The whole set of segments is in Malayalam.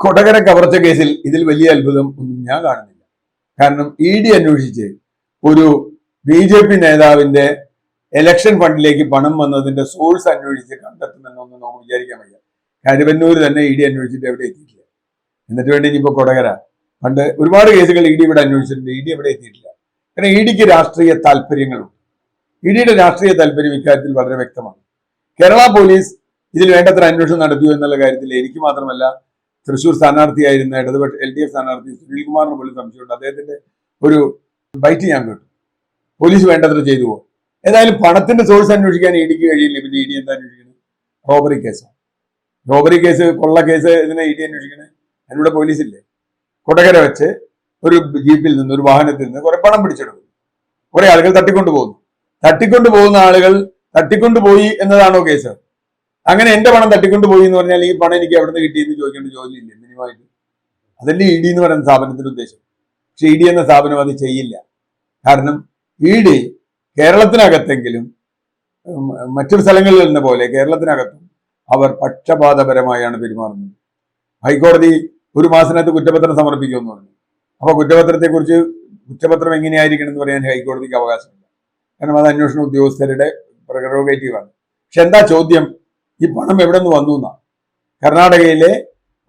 കൊടകര കവർച്ച കേസിൽ ഇതിൽ വലിയ അത്ഭുതം ഒന്നും ഞാൻ കാണുന്നില്ല. കാരണം ഇ ഡി അന്വേഷിച്ച് ഒരു BJP നേതാവിന്റെ ഇലക്ഷൻ ഫണ്ടിലേക്ക് പണം വന്നതിന്റെ സോഴ്സ് അന്വേഷിച്ച് കണ്ടെത്തുമെന്നൊന്നും നമുക്ക് വിചാരിക്കാൻ വയ്യ. കരുവന്നൂർ തന്നെ ഇ ഡി അന്വേഷിച്ചിട്ട് എവിടെ എത്തിയിട്ടില്ല. എന്നിട്ട് വേണ്ടി ഇനിയിപ്പോ കൊടകര പണ്ട് ഒരുപാട് കേസുകൾ ഇ ഡി ഇവിടെ അന്വേഷിച്ചിട്ടുണ്ട്. ഇ ഡി എവിടെ എത്തിയിട്ടില്ല. കാരണം ഇ ഡിക്ക് രാഷ്ട്രീയ താല്പര്യങ്ങളുണ്ട്. ഇ ഡിയുടെ രാഷ്ട്രീയ താല്പര്യം ഇക്കാര്യത്തിൽ വളരെ വ്യക്തമാണ്. കേരള പോലീസ് ഇതിൽ വേണ്ടത്ര അന്വേഷണം നടത്തിയോ എന്നുള്ള കാര്യത്തിൽ എനിക്ക് മാത്രമല്ല തൃശൂർ സ്ഥാനാർത്ഥിയായിരുന്ന ഇടതുപക്ഷ LDF സ്ഥാനാർത്ഥി സുനിൽകുമാറിന് പോലും സംശയമുണ്ട്. അദ്ദേഹത്തിന്റെ ഒരു ബൈറ്റ് ഞാൻ കേട്ടു. പോലീസ് വേണ്ടത്ര ചെയ്തു പോകും. ഏതായാലും പണത്തിന്റെ സോഴ്സ് അന്വേഷിക്കാൻ ഇ ഡിക്ക് കഴിയില്ല. പിന്നെ ഇ ഡി എന്താ അന്വേഷിക്കുന്നത്? റോബറി കേസാണ്. റോബറി കേസ്, കൊള്ള കേസ് ഇതിനെ ഇ ഡി അന്വേഷിക്കുന്നത്. അതിലൂടെ പോലീസ് ഇല്ലേ? കൊടകര വെച്ച് ഒരു ജീപ്പിൽ നിന്ന്, ഒരു വാഹനത്തിൽ നിന്ന് കുറെ പണം പിടിച്ചെടുക്കും. കുറെ ആളുകൾ തട്ടിക്കൊണ്ടുപോകുന്ന ആളുകൾ തട്ടിക്കൊണ്ടുപോയി എന്നതാണോ കേസ്? അങ്ങനെ എന്റെ പണം തട്ടിക്കൊണ്ടുപോയി എന്ന് പറഞ്ഞാൽ ഈ പണം എനിക്ക് എവിടെ നിന്ന് കിട്ടിയെന്ന് ചോദിക്കേണ്ട ജോലിയില്ലേ മിനിമമായിട്ട്? അതല്ലേ ഇ ഡി എന്ന് പറയുന്ന സ്ഥാപനത്തിന്റെ ഉദ്ദേശം. പക്ഷെ ഇ ഡി എന്ന സ്ഥാപനം അത് ചെയ്യില്ല. കാരണം ഇ ഡി കേരളത്തിനകത്തെങ്കിലും മറ്റൊരു സ്ഥലങ്ങളിൽ എന്ന പോലെ കേരളത്തിനകത്തും അവർ പക്ഷപാതപരമായാണ് പെരുമാറുന്നത്. ഹൈക്കോടതി ഒരു മാസത്തിനകത്ത് കുറ്റപത്രം സമർപ്പിക്കുമെന്ന് പറഞ്ഞു. അപ്പൊ കുറ്റപത്രം എങ്ങനെയായിരിക്കണം എന്ന് പറയാൻ ഹൈക്കോടതിക്ക് അവകാശമില്ല. കാരണം അത് അന്വേഷണ ഉദ്യോഗസ്ഥരുടെ പ്രറോഗേറ്റീവാണ്. പക്ഷെ എന്താ ചോദ്യം? ഈ പണം എവിടെ നിന്ന് വന്നു എന്നാ. കർണാടകയിലെ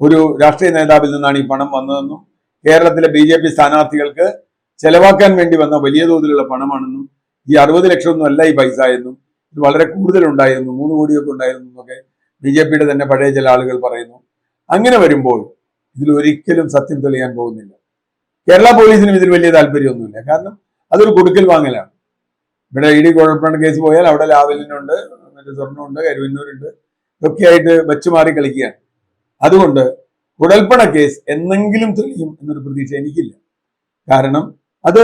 ഒരു രാഷ്ട്രീയ നേതാവിൽ നിന്നാണ് ഈ പണം വന്നതെന്നും കേരളത്തിലെ BJP സ്ഥാനാർത്ഥികൾക്ക് ചെലവാക്കാൻ വേണ്ടി വന്ന വലിയ തോതിലുള്ള പണമാണെന്നും ഈ 60 ലക്ഷമൊന്നും അല്ല ഈ പൈസ എന്നും ഇത് വളരെ കൂടുതലുണ്ടായിരുന്നു, 3 കോടിയൊക്കെ ഉണ്ടായിരുന്നു എന്നൊക്കെ BJPയുടെ തന്നെ പഴയ ചില ആളുകൾ പറയുന്നു. അങ്ങനെ വരുമ്പോൾ ഇതിൽ ഒരിക്കലും സത്യം തെളിയാൻ പോകുന്നില്ല. കേരള പോലീസിനും ഇതിൽ വലിയ താല്പര്യമൊന്നുമില്ല. കാരണം അതൊരു കൊടുക്കൽ വാങ്ങലാണ്. ഇവിടെ ഇ ഡി കുഴൽപ്പണ കേസ് പോയാൽ അവിടെ ലാവലിനുണ്ട്, മറ്റേ സ്വർണ്ണമുണ്ട്, കരുവന്നൂരുണ്ട്, ഇതൊക്കെ ആയിട്ട് വെച്ച് മാറി കളിക്കുകയാണ്. അതുകൊണ്ട് കുഴൽപ്പണ കേസ് എന്നെങ്കിലും തെളിയും എന്നൊരു പ്രതീക്ഷ എനിക്കില്ല. കാരണം അത്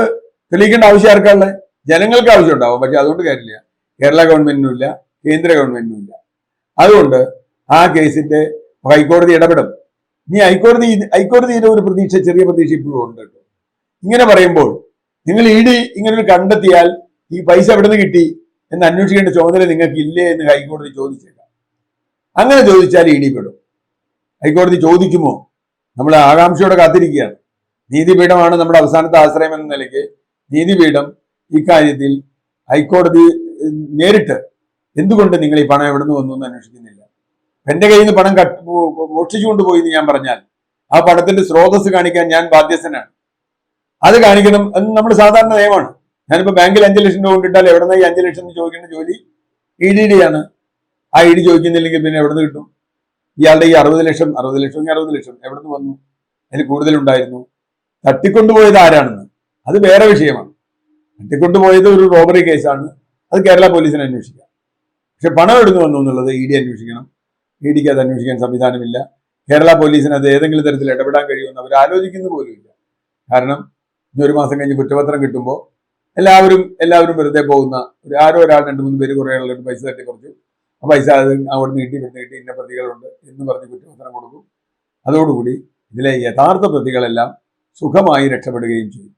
തെളിയിക്കേണ്ട ആവശ്യം ആർക്കാളുടെ? ജനങ്ങൾക്ക് ആവശ്യം ഉണ്ടാവും. പക്ഷെ അതുകൊണ്ട് കാര്യമില്ല. കേരള ഗവൺമെന്റിനും ഇല്ല, കേന്ദ്ര ഗവൺമെന്റിനും ഇല്ല. അതുകൊണ്ട് ആ കേസിന്റെ ഹൈക്കോടതി ഇടപെടും. ഇനി ഹൈക്കോടതിയുടെ ഒരു പ്രതീക്ഷ, ചെറിയ പ്രതീക്ഷ ഇപ്പോഴും ഉണ്ട് കേട്ടോ. ഇങ്ങനെ പറയുമ്പോൾ നിങ്ങൾ ഇ ഡി ഇങ്ങനെ കണ്ടെത്തിയാൽ ഈ പൈസ എവിടെ നിന്ന് കിട്ടി എന്ന് അന്വേഷിക്കേണ്ട ചുമതല നിങ്ങൾക്ക് ഇല്ലേ എന്ന് ഹൈക്കോടതി ചോദിച്ചേക്കാം. അങ്ങനെ ചോദിച്ചാൽ ഇ ഡി പെടും. ഹൈക്കോടതി ചോദിക്കുമോ? നമ്മൾ ആകാംക്ഷയോടെ കാത്തിരിക്കുകയാണ്. നീതിപീഠമാണ് നമ്മുടെ അവസാനത്തെ ആശ്രയം എന്ന നിലയ്ക്ക് നീതിപീഠം ഇക്കാര്യത്തിൽ ഹൈക്കോടതി നേരിട്ട് എന്തുകൊണ്ട് നിങ്ങൾ ഈ പണം എവിടെ നിന്ന് വന്നു എന്ന് അന്വേഷിക്കുന്നില്ല? എന്റെ കയ്യിൽ നിന്ന് പണം മോഷ്ടിച്ചുകൊണ്ടുപോയി എന്ന് ഞാൻ പറഞ്ഞാൽ ആ പണത്തിന്റെ സ്രോതസ് കാണിക്കാൻ ഞാൻ ബാധ്യസ്ഥനാണ്. അത് കാണിക്കണം എന്ന് നമ്മുടെ സാധാരണ നിയമമാണ്. ഞാനിപ്പോ ബാങ്കിൽ 5 ലക്ഷം രൂപ കൊണ്ടിട്ടാൽ എവിടെ നിന്ന് ഈ 5 ലക്ഷം എന്ന് ചോദിക്കേണ്ട ജോലി ഇ ഡിയുടെയാണ്. ആ ഇ ഡി ചോദിക്കുന്നില്ലെങ്കിൽ പിന്നെ എവിടെ നിന്ന് കിട്ടും? ഇയാളുടെ ഈ 60 ലക്ഷം എവിടെ നിന്ന് വന്നു? അതിൽ കൂടുതലുണ്ടായിരുന്നു. തട്ടിക്കൊണ്ടുപോയത് ആരാണെന്ന് അത് വേറെ വിഷയമാണ്. തട്ടിക്കൊണ്ടുപോയത് ഒരു റോബറി കേസാണ്. അത് കേരള പോലീസിനെ അന്വേഷിക്കാം. പക്ഷെ പണം എവിടെ നിന്ന് വന്നു എന്നുള്ളത് ഇ ഡി അന്വേഷിക്കണം. ഇ ഡിക്ക് അത് അന്വേഷിക്കാൻ സംവിധാനമില്ല. കേരള പോലീസിന് അത് ഏതെങ്കിലും തരത്തിൽ ഇടപെടാൻ കഴിയുമെന്ന് അവർ ആലോചിക്കുന്ന പോലുമില്ല. കാരണം ഇനി ഒരു മാസം കഴിഞ്ഞ് കുറ്റപത്രം കിട്ടുമ്പോൾ എല്ലാവരും വെറുതെ പോകുന്ന ആരോ ഒരാൾ 2-3 പേര് കുറെ ആളുകൾ പൈസ തട്ടി കുറച്ചു, ആ പൈസ അത് അവിടെ നീട്ടി ഇന്ന പ്രതികളുണ്ട് എന്ന് പറഞ്ഞ് കുറ്റപത്രം കൊടുക്കും. അതോടുകൂടി ഇതിലെ യഥാർത്ഥ പ്രതികളെല്ലാം സുഖമായി രക്ഷപ്പെടുകയും ചെയ്യും.